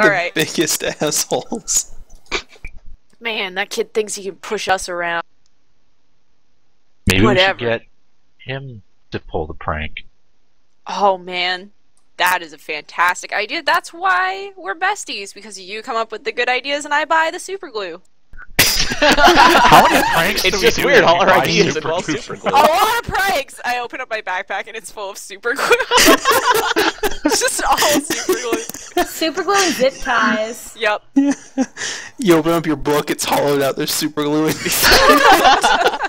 All right. Biggest assholes. Man, that kid thinks he can push us around. Maybe Whatever. we should get him to pull the prank. Oh man, that is a fantastic idea. That's why we're besties, because you come up with the good ideas and I buy the super glue. How many pranks It's do we just do weird, when all we our buy ideas super involve glue? super glue. A lot of pranks! I open up my backpack and it's full of super glue. It's just all super glue. Super glue and zip ties. Yep. You open up your book, it's hollowed out, there's super glue inside.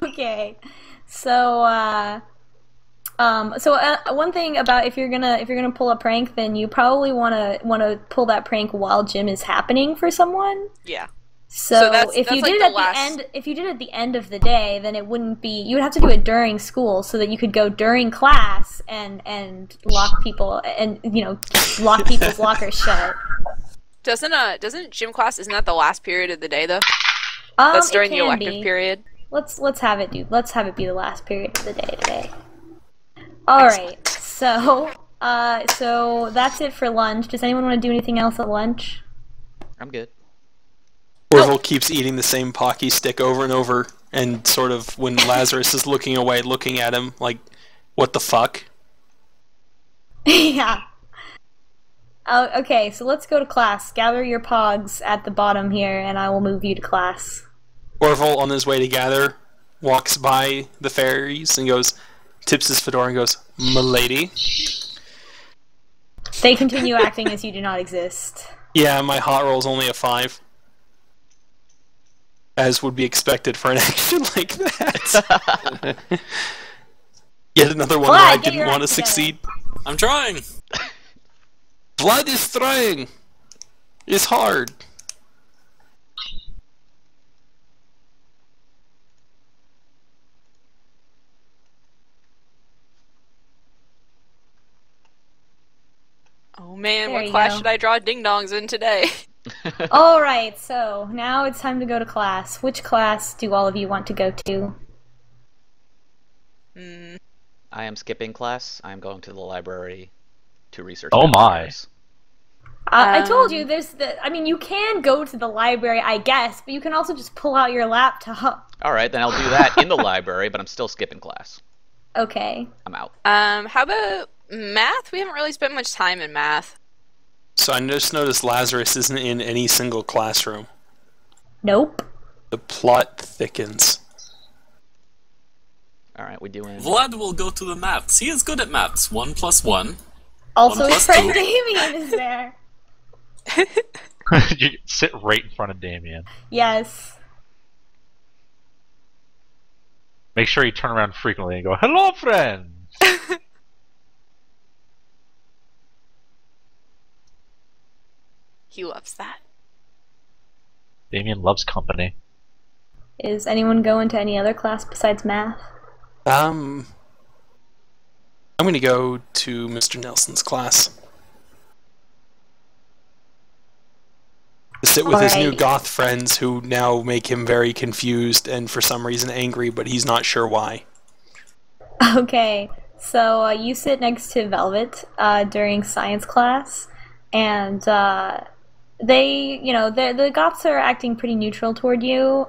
Okay, so one thing about if you're gonna pull a prank, then you probably wanna pull that prank while gym is happening for someone. Yeah. So, that's if you like did it the at last- the end, if you did it at the end of the day, then it wouldn't be. You would have to do it during school so that you could go during class and lock people and lock people's lockers shut. Doesn't gym class, isn't that the last period of the day though? That's during the elective period. Let's have it, dude. Let's have it be the last period of the day today. All right. So that's it for lunch. Does anyone want to do anything else at lunch? I'm good. Orville keeps eating the same Pocky stick over and over, and sort of when Lazarus is looking away, looking at him like, what the fuck? Yeah. Okay, so let's go to class. Gather your pogs at the bottom here, and I will move you to class. Orville, on his way to gather, walks by the fairies and tips his fedora and goes, "M'lady." They continue acting as you do not exist. Yeah, my hot roll's only a 5. As would be expected for an action like that. Yet another one Vlad, where I get didn't your want to act together. succeed. I'm trying. Vlad is trying. It's hard. Oh man, There what you class go. should I draw ding dongs in today? Alright, so now it's time to go to class. Which class do all of you want to go to? I am skipping class. I am going to the library to research. Oh my. vampires. I told you, you can go to the library, I guess, but you can also just pull out your laptop. Alright, then I'll do that in the library, but I'm still skipping class. Okay. I'm out. How about math? We haven't really spent much time in math. So I just noticed Lazarus isn't in any single classroom. Nope. The plot thickens. Alright, we doing... Vlad will go to the maths. He is good at maths. 1 + 1. Also, 1 his + friend 2. Damien is there. You sit right in front of Damien. Yes. Make sure you turn around frequently and go, "Hello, friends!" He loves that. Damien loves company. Is anyone going to any other class besides math? I'm gonna go to Mr. Nelson's class. To sit with his new Alright. goth friends who now make him very confused and for some reason angry, but he's not sure why. Okay, so you sit next to Velvet during science class, and the Goths are acting pretty neutral toward you.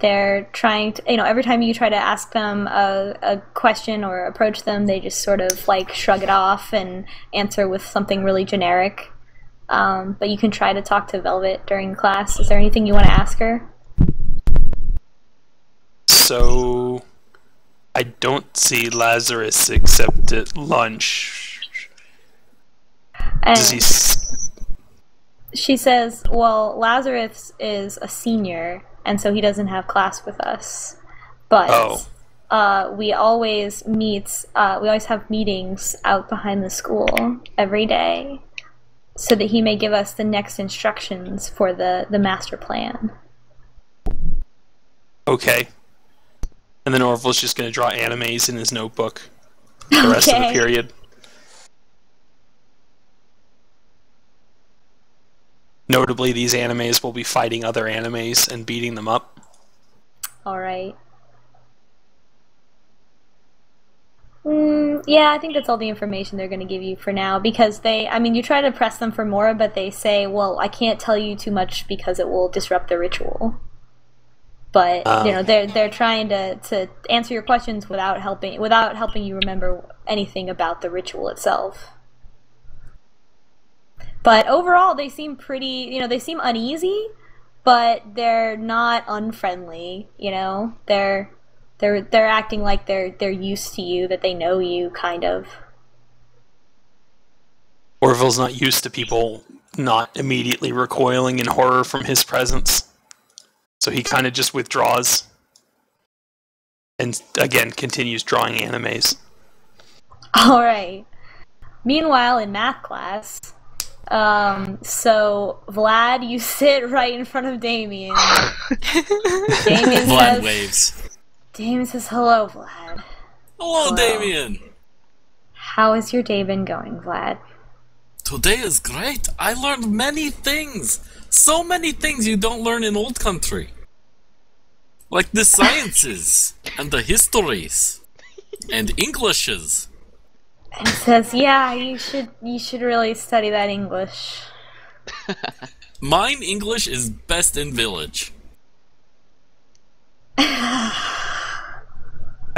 They're trying to, every time you try to ask them a question or approach them, they just sort of like shrug it off and answer with something really generic. But you can try to talk to Velvet during class. Is there anything you want to ask her? So I don't see Lazarus except at lunch. And Does he she says, well, Lazarus is a senior, and so he doesn't have class with us. But we always have meetings out behind the school every day, so that he may give us the next instructions for the master plan. Okay. And then Orville's just going to draw animes in his notebook for the rest of the Okay. period. Notably, these animes will be fighting other animes and beating them up. Alright. Yeah, I think that's all the information they're going to give you for now, because you try to press them for more, but they say, well, I can't tell you too much because it will disrupt the ritual. But, they're trying to answer your questions without helping you remember anything about the ritual itself. But overall, they seem pretty, they seem uneasy, but they're not unfriendly, They're acting like they're used to you, that they know you, kind of. Orville's not used to people not immediately recoiling in horror from his presence. So he kind of just withdraws. And again, continues drawing animes. Alright. Meanwhile, in math class, so Vlad, you sit right in front of Damien. Vlad waves. Damien says, hello, Vlad. Hello, Damien. How has your day been going, Vlad? Today is great. I learned many things. So many things you don't learn in old country. Like the sciences, and the histories, and Englishes. And he says, yeah, you should really study that English. Mine English is best in village.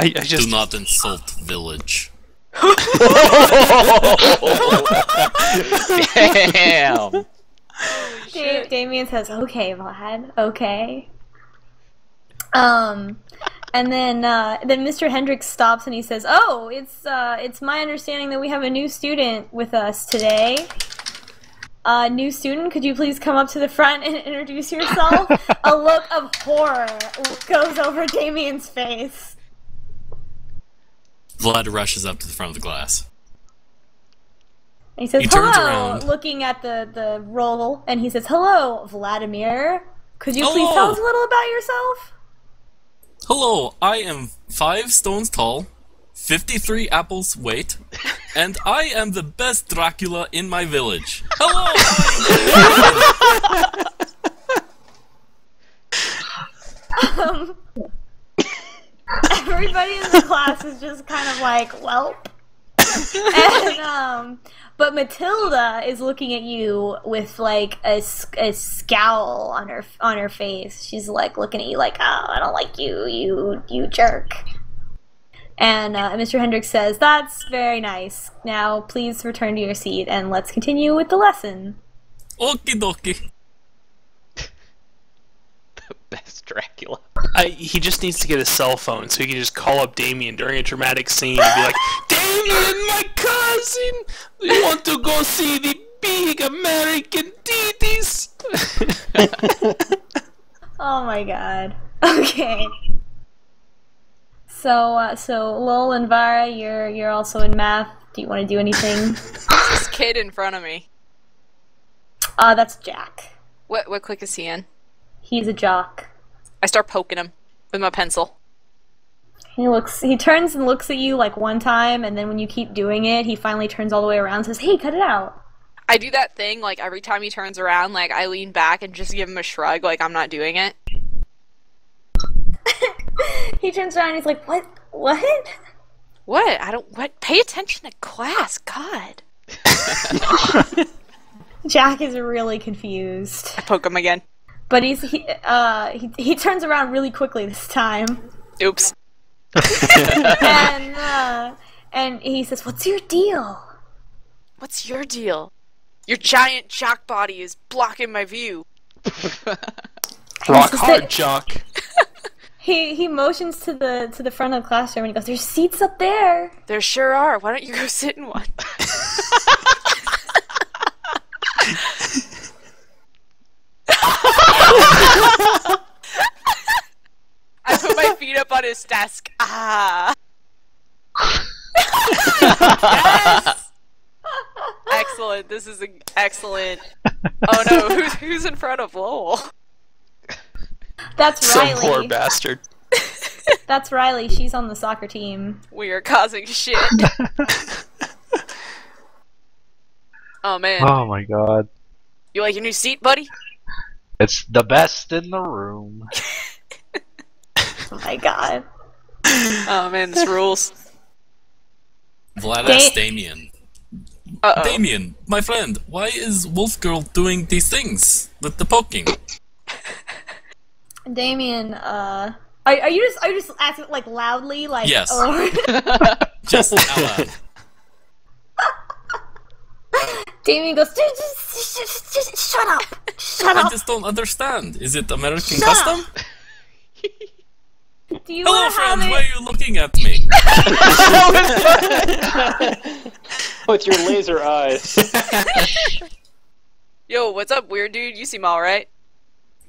I just... Do not insult village. Damn. Damien says, okay, Vlad, okay. And then Mr. Hendricks stops and he says, oh, it's my understanding that we have a new student with us today. New student, could you please come up to the front and introduce yourself? A look of horror goes over Damien's face. Vlad rushes up to the front of the class. And he says, He turns hello, around. looking at the roll, and he says, hello, Vladimir. Could you please Hello. tell us a little about yourself? Hello, I am 5 stones tall, 53 apples weight, and I am the best Dracula in my village. Hello! Everybody in the class is just kind of like, welp. And, but Matilda is looking at you with like a scowl on her face. She's like looking at you like, oh, I don't like you, you jerk. And Mr. Hendricks says, that's very nice. Now please return to your seat and let's continue with the lesson. Okie dokie. The best Dracula. He just needs to get a cell phone so he can just call up Damien during a dramatic scene and be like, Damien, my cousin! You want to go see the big American titties? Oh my god. Okay. So Lowell and Vara, you're also in math. Do you want to do anything? This kid in front of me. That's Jack. What clique is he in? He's a jock. I start poking him with my pencil. He turns and looks at you like one time, and then when you keep doing it, he finally turns all the way around and says, hey, cut it out. I do that thing, like, every time he turns around, like, I lean back and just give him a shrug, like I'm not doing it. He turns around and he's like, what? What? What? Pay attention to class, God. Jack is really confused. I poke him again. But he turns around really quickly this time. Oops. and he says, what's your deal? What's your deal? Your giant jock body is blocking my view. Rock hard, jock. He motions to the front of the classroom and he goes, there's seats up there. There sure are. Why don't you go sit in one? I put my feet up on his desk. Ah. Yes! Excellent. This is excellent. Oh no, who's in front of Lowell? That's Some Riley. poor bastard. That's Riley. She's on the soccer team. We are causing shit. Oh man. Oh my god. You like your new seat, buddy? It's the best in the room. Oh my god. Oh man, this rules. Vlad asked Damien. Uh-oh. Damien, my friend, why is Wolf Girl doing these things with the poking? Damien, are you just asking like loudly, like? Yes. Oh. Just out loud. Damien goes, just shut up, shut I up. just don't understand. Is it American Shut custom? Do you Hello, want to have friends. it? Why are you looking at me? With your laser eyes. Yo, what's up, weird dude? You seem alright.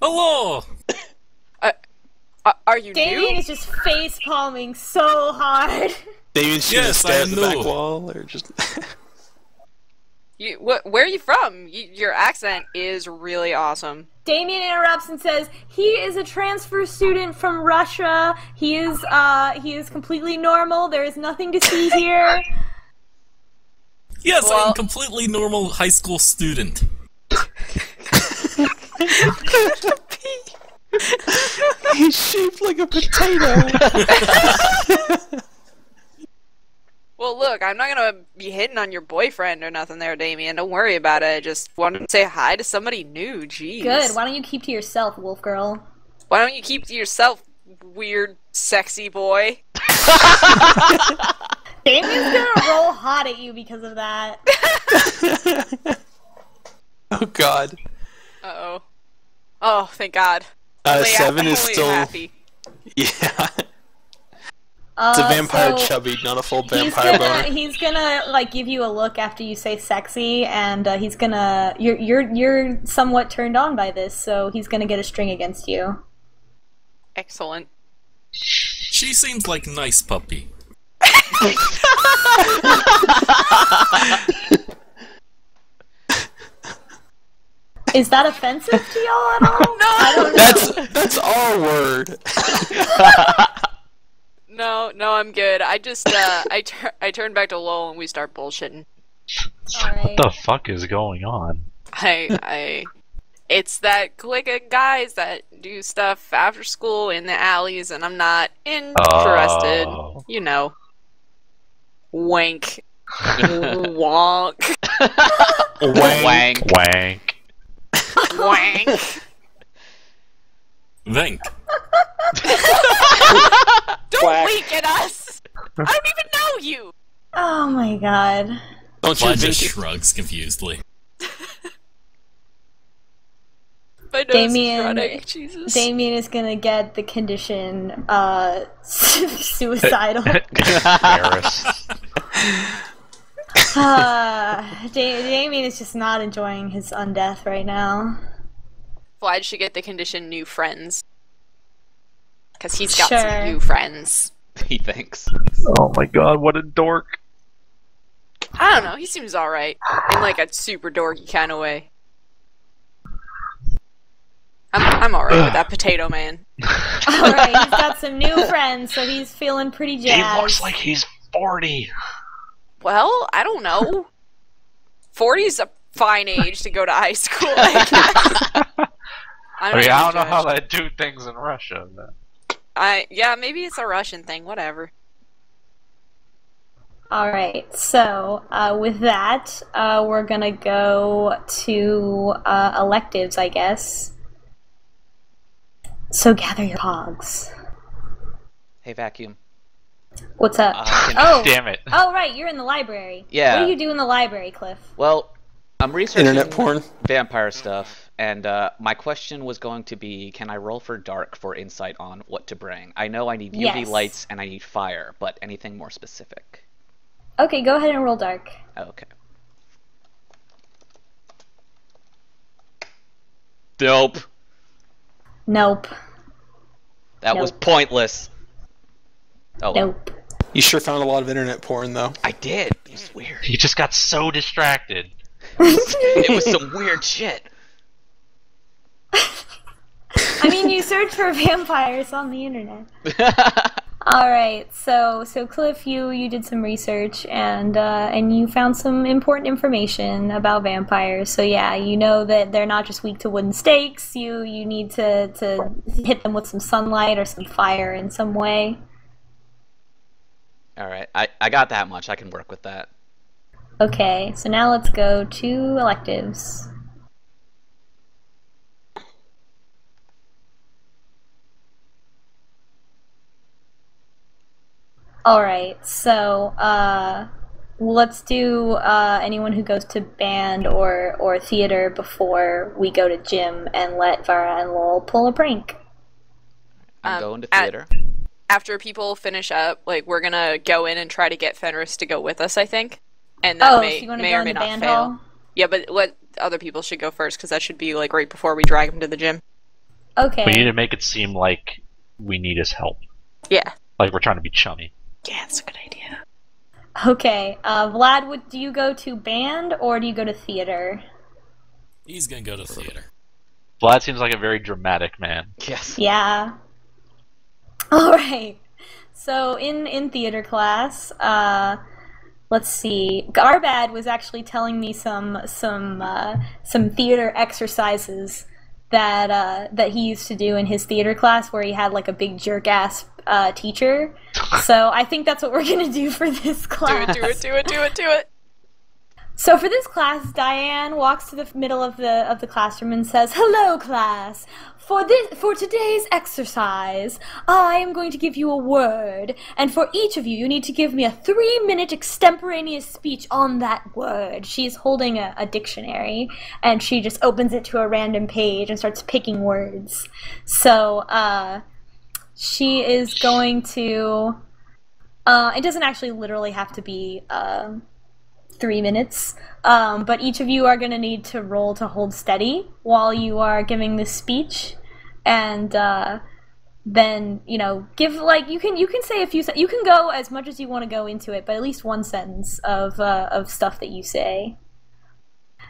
Hello. Are you Damien new? is just face palming so hard. Damien should Yes, just stare I at the back know. wall, or just... Where are you from? Your accent is really awesome. Damien interrupts and says, "He is a transfer student from Russia. He is completely normal. There is nothing to see here." Yes, I'm Well- a completely normal high school student. He's shaped like a potato! Well, look, I'm not gonna be hitting on your boyfriend or nothing there, Damien. Don't worry about it. I just wanted to say hi to somebody new. Jeez. Good. Why don't you keep to yourself, Wolf Girl? Why don't you keep to yourself, weird, sexy boy? Damien's gonna roll hot at you because of that. Oh god. Uh-oh. Oh, thank God. 7 is Only still... happy. Yeah. It's a vampire So chubby, not a full he's vampire gonna boner. he's gonna like give you a look after you say sexy, and he's gonna you're somewhat turned on by this, so he's gonna get a string against you. Excellent. She seems like a nice puppy. Is that offensive to y'all at all? No! I don't know. That's our word. No, I'm good. I just, I turn back to Lowell and we start bullshitting. Alright. What the fuck is going on? It's that clique of guys that do stuff after school in the alleys, and I'm not interested. Oh. You know. Wink. Wonk. Wank. Wank. Wank. Vank. Don't Quack. wink at us! I don't even know you! Oh my god. Don't you Vlad just think... shrugs confusedly. My nose Damien- is running. Jesus. Damien is gonna get the condition, suicidal. Embarrassed. Damien is just not enjoying his undeath right now. Vlad should get the condition new friends. Because he's got Sure. some new friends. He thinks. Oh my god, what a dork. I don't know, he seems alright. In like a super dorky kind of way. I'm alright with that potato man. Alright, he's got some new friends, so he's feeling pretty He jazzed. looks like he's 40. Well, I don't know. 40's a fine age to go to high school, I guess. I mean, I don't know how they do things in Russia. But... Yeah, maybe it's a Russian thing, whatever. Alright, so with that, we're gonna go to electives, I guess. So gather your pogs. Hey, vacuum. What's up? Can- Damn it. Oh, right, you're in the library. Yeah. What do you do in the library, Cliff? Well, I'm researching Internet porn. vampire stuff, and my question was going to be, can I roll for dark for insight on what to bring? I know I need UV Yes. lights and I need fire, but anything more specific? Okay, go ahead and roll dark. Okay. Nope. Nope. That was Nope. pointless. Oh, well. Nope. You sure found a lot of internet porn, though. I did. It was weird. He just got so distracted. It was some weird shit. I mean, you search for vampires on the internet. Alright, so Cliff, you did some research and you found some important information about vampires. So yeah, you know that they're not just weak to wooden stakes. You need to hit them with some sunlight or some fire in some way. All right, I got that much. I can work with that. Okay, so now let's go to electives. Alright, so let's do anyone who goes to band or theater before we go to gym and let Vara and Lowell pull a prank. I'm going to theater. After people finish up, like, we're gonna go in and try to get Fenris to go with us, I think. And that may or may not fail. Hall? Yeah, but what other people should go first, because that should be, like, right before we drag him to the gym. Okay. We need to make it seem like we need his help. Yeah. Like we're trying to be chummy. Yeah, that's a good idea. Okay, Vlad, do you go to band or do you go to theater? He's gonna go to theater. Vlad seems like a very dramatic man. Yes. Yeah. Alright. So in theater class, let's see. Garbad was actually telling me some theater exercises that he used to do in his theater class, where he had like a big jerk ass teacher. So I think that's what we're gonna do for this class. Do it. So for this class, Diane walks to the middle of the classroom and says, "Hello, class. For today's exercise, I am going to give you a word, and for each of you, you need to give me a 3-minute extemporaneous speech on that word." She's holding a dictionary, and she just opens it to a random page and starts picking words. So she is going to. It doesn't actually literally have to be 3 minutes, but each of you are going to need to roll to hold steady while you are giving this speech, and then give you can say a few. You can go as much as you want to go into it, but at least one sentence of stuff that you say.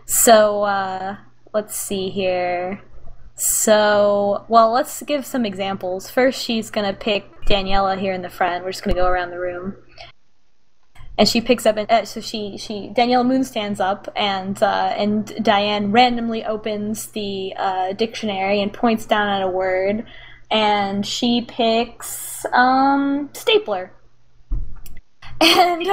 So let's see here. So let's give some examples. First, she's gonna pick Daniela here in the front. We're just gonna go around the room. And she picks up, so Daniela Moon stands up, and Diane randomly opens the dictionary and points down at a word, and she picks stapler. And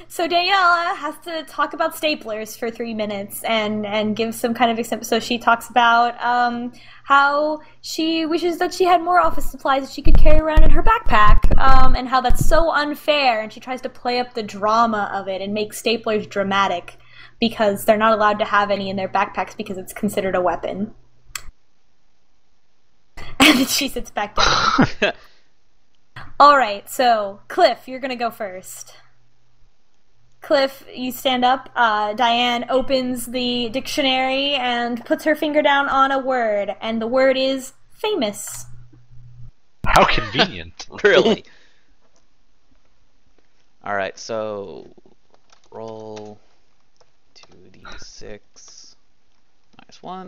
so Daniela has to talk about staplers for 3 minutes and give some kind of example. So she talks about how she wishes that she had more office supplies that she could carry around in her backpack, and how that's so unfair. And she tries to play up the drama of it and make staplers dramatic because they're not allowed to have any in their backpacks because it's considered a weapon. And then she sits back down. Alright, so, Cliff, you're gonna go first. Cliff, you stand up. Diane opens the dictionary and puts her finger down on a word, and the word is famous. How convenient. Really? Alright, so roll 2d6 minus 1.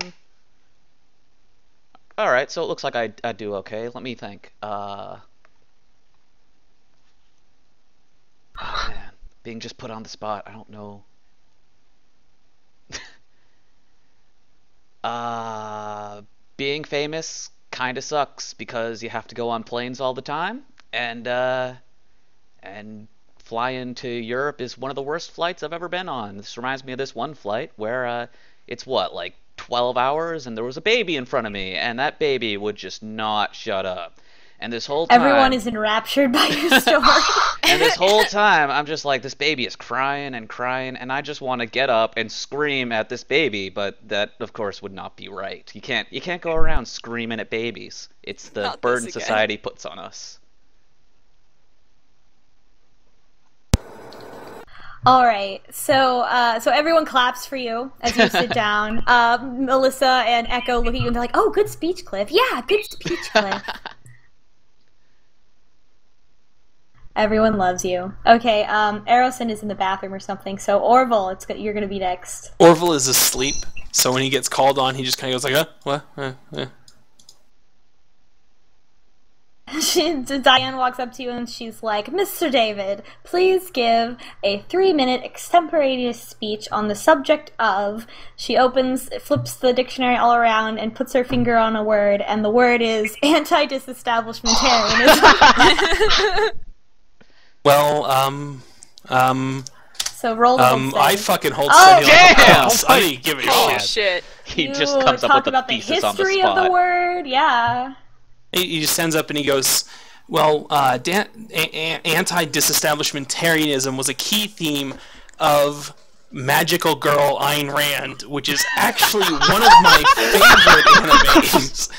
Alright, so it looks like I do okay. Let me think. Oh man, being just put on the spot, I don't know. Being famous kinda sucks because you have to go on planes all the time, and flying to Europe is one of the worst flights I've ever been on. This reminds me of this one flight where it's like 12 hours, and there was a baby in front of me, and that baby would just not shut up. And this whole time, everyone is enraptured by your story. And this whole time, I'm just like, this baby is crying and crying, and I just want to get up and scream at this baby, but that, of course, would not be right. You can't go around screaming at babies. It's the burden society puts on us. All right, so everyone claps for you as you sit down. Melissa and Echo look at you and they're like, "Oh, good speech, Cliff. Yeah, good speech, Cliff." Everyone loves you. Okay, Aeroson is in the bathroom or something, so Orville, you're gonna be next. Orville is asleep, so when he gets called on, he just kind of goes like, what? Diane walks up to you and she's like, "Mr. David, please give a 3-minute extemporaneous speech on the subject of..." She flips the dictionary all around and puts her finger on a word, and the word is anti-disestablishmentarianism. Well, So roll the hold steady. I fucking hold steady. Damn! I didn't give a Holy shit. shit. He just comes up with a thesis on the history spot. of the word, yeah. He just stands up and he goes, well, anti-disestablishmentarianism was a key theme of Magical Girl Ayn Rand, which is actually one of my favorite animes,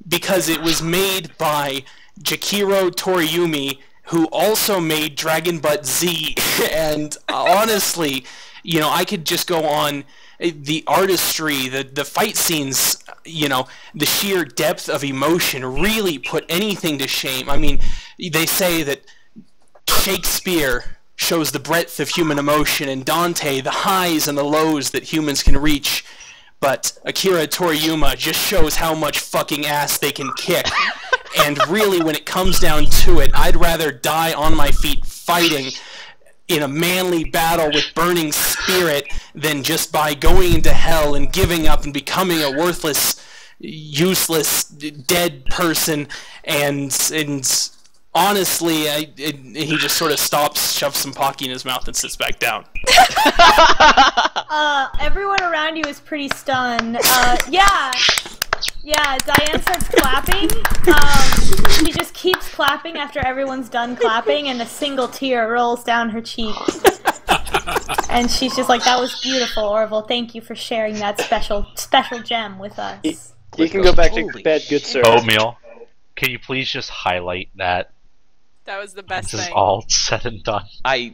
because it was made by Jakiro Toriyumi, who also made Dragon Butt Z, and honestly, you know, I could just go on. The artistry, the fight scenes, you know, the sheer depth of emotion really put anything to shame. I mean, they say that Shakespeare shows the breadth of human emotion, and Dante the highs and the lows that humans can reach, but Akira Toriyama just shows how much fucking ass they can kick. And really, when it comes down to it, I'd rather die on my feet fighting in a manly battle with burning spirit than just by going into hell and giving up and becoming a worthless, useless, dead person. And honestly, he just sort of stops, shoves some Pocky in his mouth, and sits back down. Everyone around you is pretty stunned. Yeah, Diane starts clapping. She just keeps clapping after everyone's done clapping, and a single tear rolls down her cheek. And she's just like, that was beautiful, Orville. Thank you for sharing that special gem with us. You can go back to bed, good sir. Oatmeal, can you please just highlight that? That was the best This thing. is all said and done.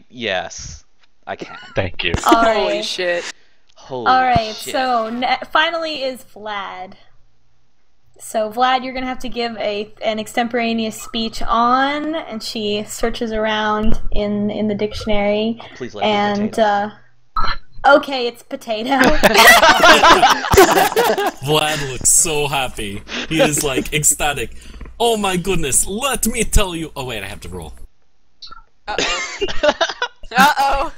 Yes, I can. Thank you. Holy shit. Holy Alright, shit. so finally is Vlad. So Vlad, you're gonna have to give an extemporaneous speech on, and she searches around in the dictionary. Please let me be potato. Okay, it's potato. Vlad looks so happy. He is like ecstatic. Oh my goodness, let me tell you. Oh wait, I have to roll. Uh-oh. Uh-oh.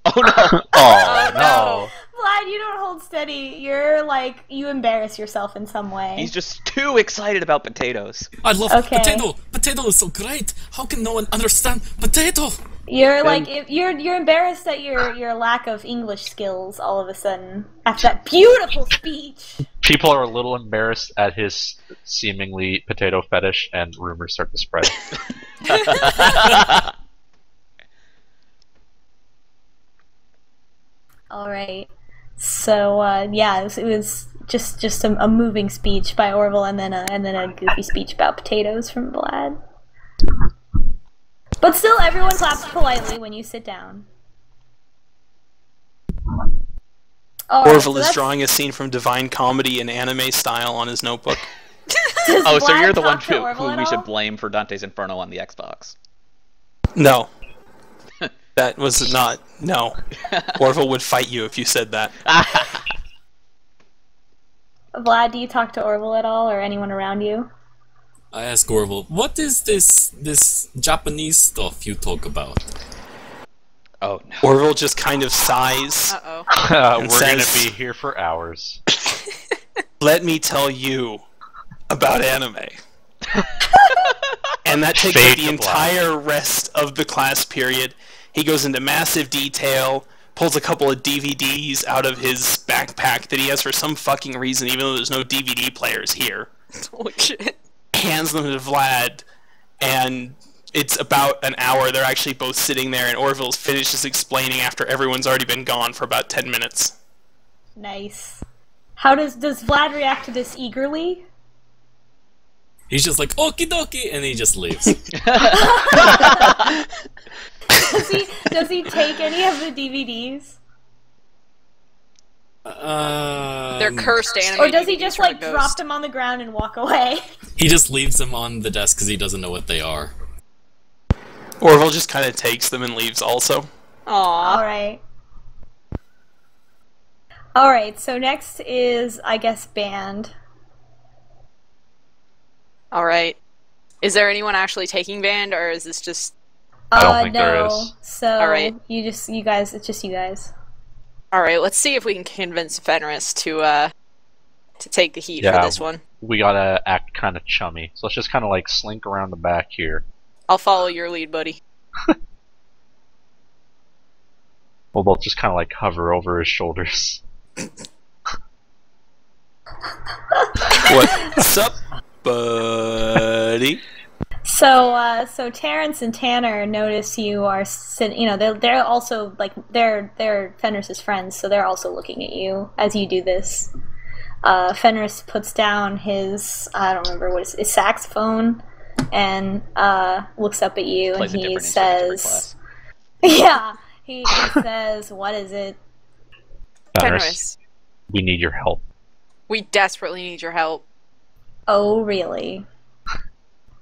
Oh no! Oh no! Vlad, you don't hold steady. You're like, you embarrass yourself in some way. He's just too excited about potatoes. I love potato. Potato is so great. How can no one understand potato? You're like, you're embarrassed at your lack of English skills all of a sudden after that beautiful speech. People are a little embarrassed at his seemingly potato fetish, and rumors start to spread. All right. So yeah, it was just a moving speech by Orville, and then a goofy speech about potatoes from Vlad. But still, everyone claps politely when you sit down. Orville is drawing a scene from Divine Comedy in anime style on his notebook. Oh, so you're the one who we should should blame for Dante's Inferno on the Xbox. No. That was not... No. Orville would fight you if you said that. Vlad, do you talk to Orville at all, or anyone around you? I ask Orville, what is this Japanese stuff you talk about? Oh no. Orville just kind of sighs. Uh-oh. We're gonna be here for hours. Let me tell you about anime. And that takes up the entire rest of the class period. He goes into massive detail, pulls a couple of DVDs out of his backpack that he has for some fucking reason, even though there's no DVD players here. Holy shit. Hands them to Vlad, and it's about an hour. They're actually both sitting there, and Orville finishes explaining after everyone's already been gone for about 10 minutes. Nice. How does Vlad react to this eagerly? He's just like, okie dokie, and he just leaves. Does he take any of the DVDs? They're cursed anime. Or does he DVDs just from a like ghost. drop them on the ground and walk away? He just leaves them on the desk because he doesn't know what they are. Orville just kind of takes them and leaves also. Aww. Alright, so next is, I guess, band. Alright. Is there anyone actually taking band, or is this just... I don't think no. there is. So, Alright. you guys, it's just you guys. Alright, let's see if we can convince Fenris to take the heat for this one. we gotta act kind of chummy. So let's just kind of like slink around the back here. I'll follow your lead, buddy. We'll both just kind of like hover over his shoulders. What's up, buddy? So Terrence and Tanner notice you are sitting. You know, they're also like they're Fenris's friends, so they're also looking at you as you do this. Fenris puts down his I don't remember what his saxophone and looks up at you and he says, "Yeah." He says, "What is it?" Fenris, we need your help. We desperately need your help. Oh, really?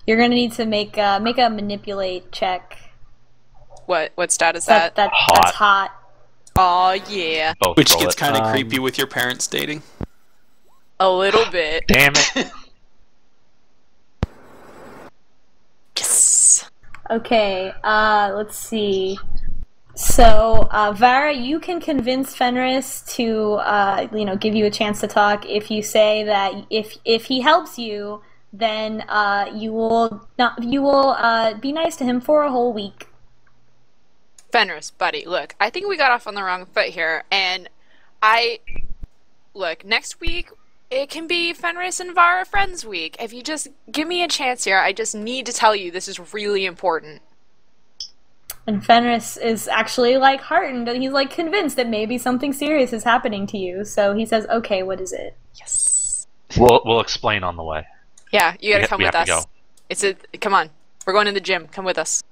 You're gonna need to make a manipulate check. What stat is that? That's hot. Oh yeah. Which gets kind of creepy with your parents dating. A little bit. Damn it. Yes. Okay. Let's see. So, Vara, you can convince Fenris to, give you a chance to talk if you say that if he helps you, then you will be nice to him for a whole week. Fenris, buddy, look, I think we got off on the wrong foot here, and look, next week it can be Fenris and Vara Friends Week. If you just give me a chance here, I just need to tell you this is really important. And Fenris is actually like heartened, and he's like convinced that maybe something serious is happening to you. So he says, "Okay, what is it?" Yes. We'll explain on the way. Yeah, you gotta come with us. Go. Come on, we're going to the gym. Come with us.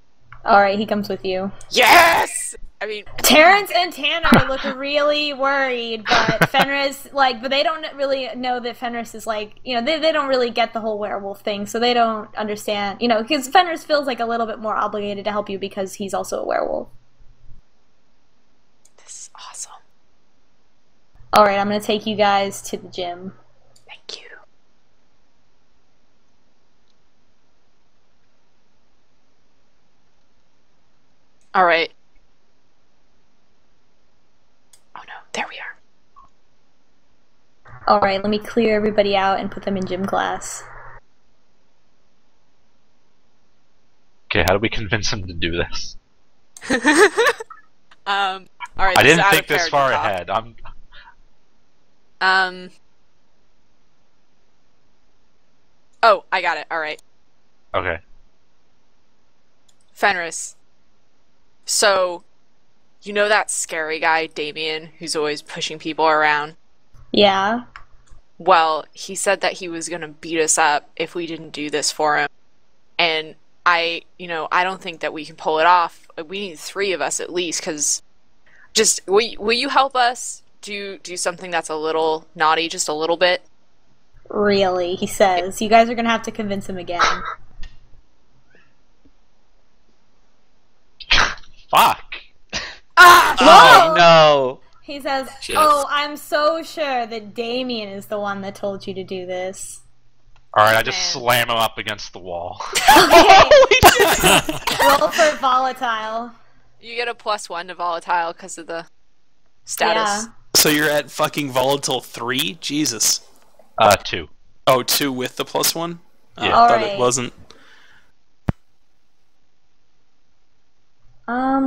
All right, he comes with you. Yes. I mean, Terrence and Tanner look really worried, but Fenris, but they don't really know that Fenris is they don't really get the whole werewolf thing, so they don't understand, because Fenris feels like a little bit more obligated to help you because he's also a werewolf. This is awesome. Alright, I'm gonna take you guys to the gym. Thank you. Alright. There we are. Alright, let me clear everybody out and put them in gym class. Okay, how do we convince him to do this? Alright, I didn't think this far ahead. Oh, I got it. Alright. Okay. Fenris. So, you know that scary guy, Damien, who's always pushing people around? Yeah. Well, he said that he was gonna beat us up if we didn't do this for him. And I don't think that we can pull it off. We need 3 of us at least, because will you help us do something that's a little naughty, just a little bit? Really, he says. You guys are gonna have to convince him again. Fuck! Ah! Oh no! He says, Yes. "Oh, I'm so sure that Damien is the one that told you to do this." Alright, I just slam him up against the wall. Okay. Roll for volatile. You get a +1 to volatile because of the status. Yeah. So you're at fucking volatile 3? Jesus. 2. Oh, 2 with the +1? Yeah. I thought Alright. it wasn't.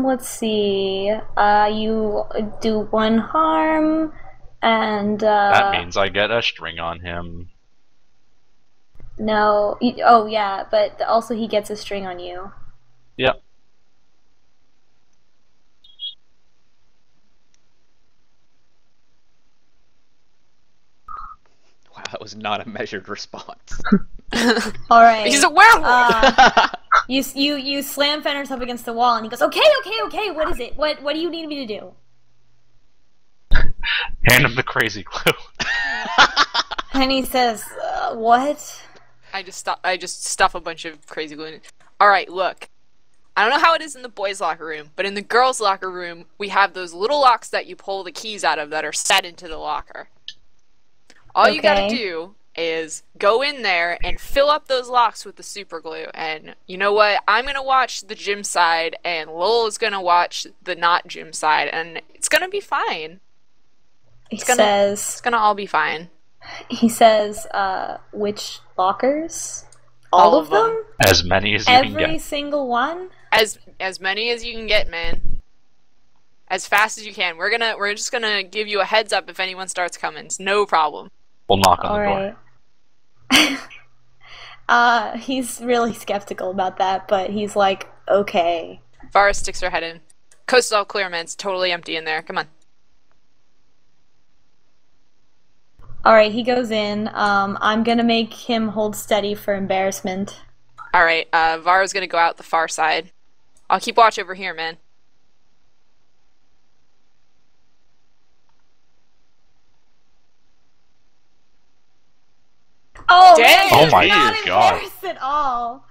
Let's see. You do 1 harm, and That means I get a string on him. no. Oh yeah, but also he gets a string on you. Yep. Wow, that was not a measured response. All right. He's a werewolf! You slam Fenris up against the wall, and he goes, "Okay. What is it? What do you need me to do?" Hand him the crazy glue. And he says, "What?" I just stuff a bunch of crazy glue in it. Alright, look. I don't know how it is in the boys' locker room, but in the girls' locker room, we have those little locks that you pull the keys out of that are set into the locker. All you gotta do is go in there and fill up those locks with the super glue. And you know what? I'm gonna watch the gym side, and Lowell is gonna watch the not gym side, and it's gonna be fine. He says, it's gonna all be fine. He says, which lockers? All of them? As many as you can get. Every single one? As many as you can get, man. As fast as you can. We're just gonna give you a heads up if anyone starts coming. It's no problem. We'll knock on the door. He's really skeptical about that, but he's like, okay. Vara sticks her head in. Coast is all clear, man. It's totally empty in there. Come on. Alright, he goes in. I'm gonna make him hold steady for embarrassment. Alright, Vara's gonna go out the far side. I'll keep watch over here, man. Oh, dang! Oh my not god. embarrassed at all.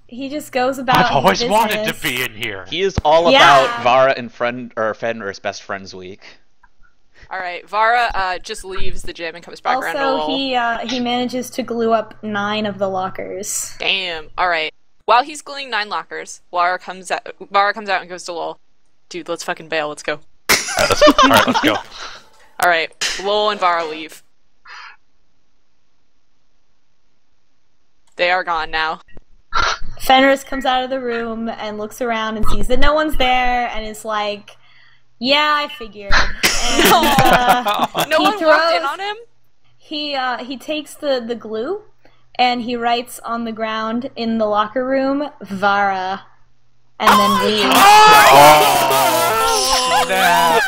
He just goes about I've always his wanted business. to be in here. He is all about Vara and Fenrir's best friends week. Alright, Vara just leaves the gym and comes back around to Lowell. Also, he manages to glue up 9 of the lockers. Damn. Alright. While he's gluing 9 lockers, Vara comes out and goes to Lowell. Dude, let's fucking bail. Let's go. Alright, let's go. Alright, Lowell and Vara leave. They are gone now. Fenris comes out of the room and looks around and sees that no one's there and is like, yeah, I figured. And, no one walked in on him? He takes the glue and he writes on the ground in the locker room, Vara, and then leaves. Oh, snap.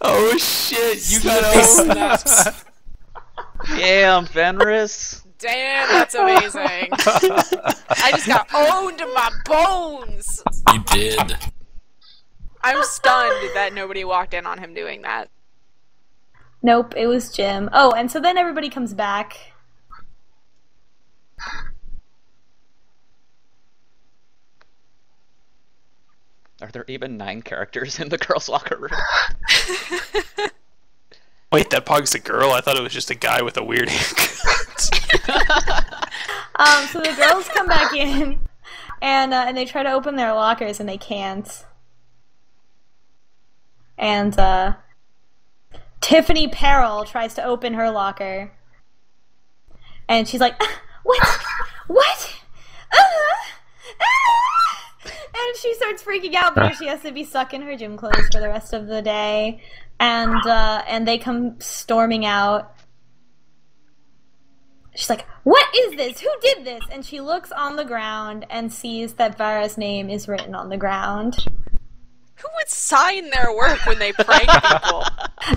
Oh shit, you got snaps. Damn, Fenris. Damn, that's amazing. I just got owned in my bones. You did. I'm stunned that nobody walked in on him doing that. Nope, it was Jim. Oh, and so then everybody comes back. Are there even 9 characters in the girls' locker room? Wait, that pug's a girl? I thought it was just a guy with a weird haircut. So the girls come back in, and they try to open their lockers, and they can't. And Tiffany Peril tries to open her locker, and she's like, "What? What?" And she starts freaking out because she has to be stuck in her gym clothes for the rest of the day. And they come storming out. She's like, "What is this? Who did this?" And she looks on the ground and sees that Vara's name is written on the ground. Who would sign their work when they prank people?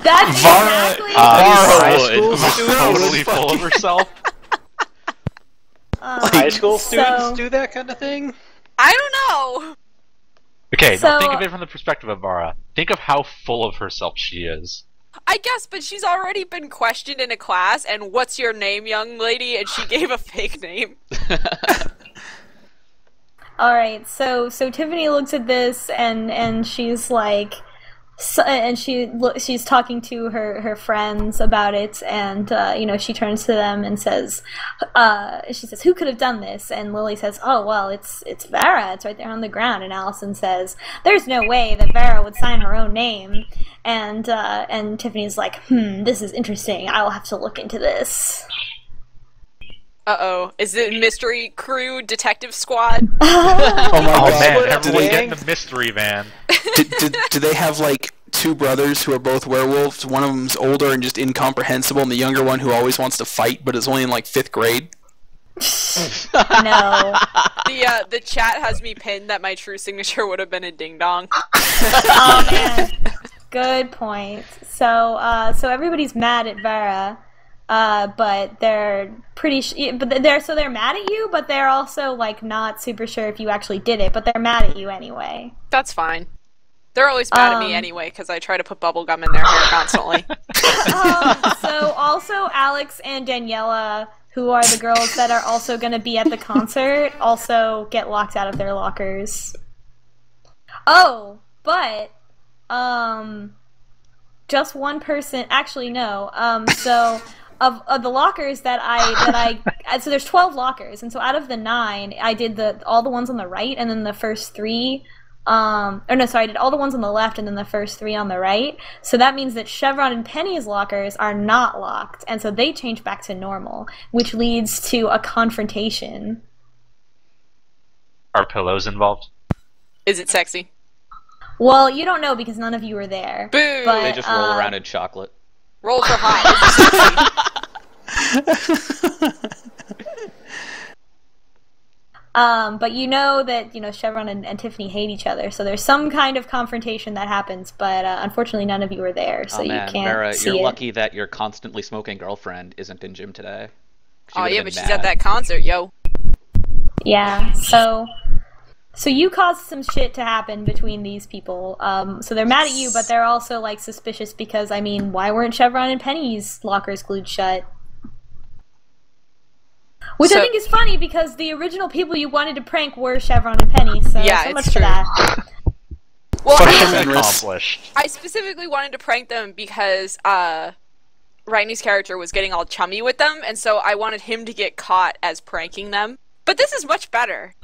That's exactly Vara would. Totally full of herself. High school students do that kind of thing? I don't know. Okay, now think of it from the perspective of Vara. Think of how full of herself she is. I guess, but she's already been questioned in a class, and what's your name, young lady? And she gave a fake name. Alright, so Tiffany looks at this, and she's like... and she's talking to her friends about it, and you know, she turns to them and says, she says, "Who could have done this?" And Lily says, "Oh well, it's Vara. It's right there on the ground." And Allison says, "There's no way that Vara would sign her own name." And Tiffany's like, "This is interesting. I will have to look into this." Uh-oh. Is it Mystery Crew Detective Squad? Oh my god, man, everyone's getting the mystery van. Do they have, like, 2 brothers who are both werewolves? One of them's older and just incomprehensible, and the younger one who always wants to fight but is only in, like, 5th grade? No. The chat has me pinned that my true signature would have been a ding-dong. Oh, man. Good point. So everybody's mad at Vara. But they're pretty they're mad at you, but they're also like not super sure if you actually did it, but they're mad at you anyway. That's fine. They're always mad at me anyway because I try to put bubble gum in their hair constantly. So also Alex and Daniela, who are the girls that are also going to be at the concert, also get locked out of their lockers. Oh, but just one person. Actually, no. So. Of the lockers that I so there's 12 lockers, and so out of the 9, I did all the ones on the right, and then the first 3 or no, sorry, I did all the ones on the left and then the first 3 on the right. So that means that Chevron and Penny's lockers are not locked, and so they change back to normal, which leads to a confrontation. Are pillows involved? Is it sexy? Well, you don't know because none of you were there. Boo! But, They just roll around in chocolate. Rolls are hot. But you know that Chevron and Tiffany hate each other, so there's some kind of confrontation that happens. But unfortunately, none of you were there, so you can't Vara, see you're it. lucky that your constantly smoking girlfriend isn't in gym today. Oh yeah, but she's at that concert, yo. Yeah, so you caused some shit to happen between these people. So they're mad at you, but they're also like suspicious because, I mean, why weren't Chevron and Penny's lockers glued shut? Which I think is funny because the original people you wanted to prank were Chevron and Penny, so yeah, so much it's for true. that. Well, Accomplished. I specifically wanted to prank them because Rainy's character was getting all chummy with them, and so I wanted him to get caught as pranking them. But this is much better.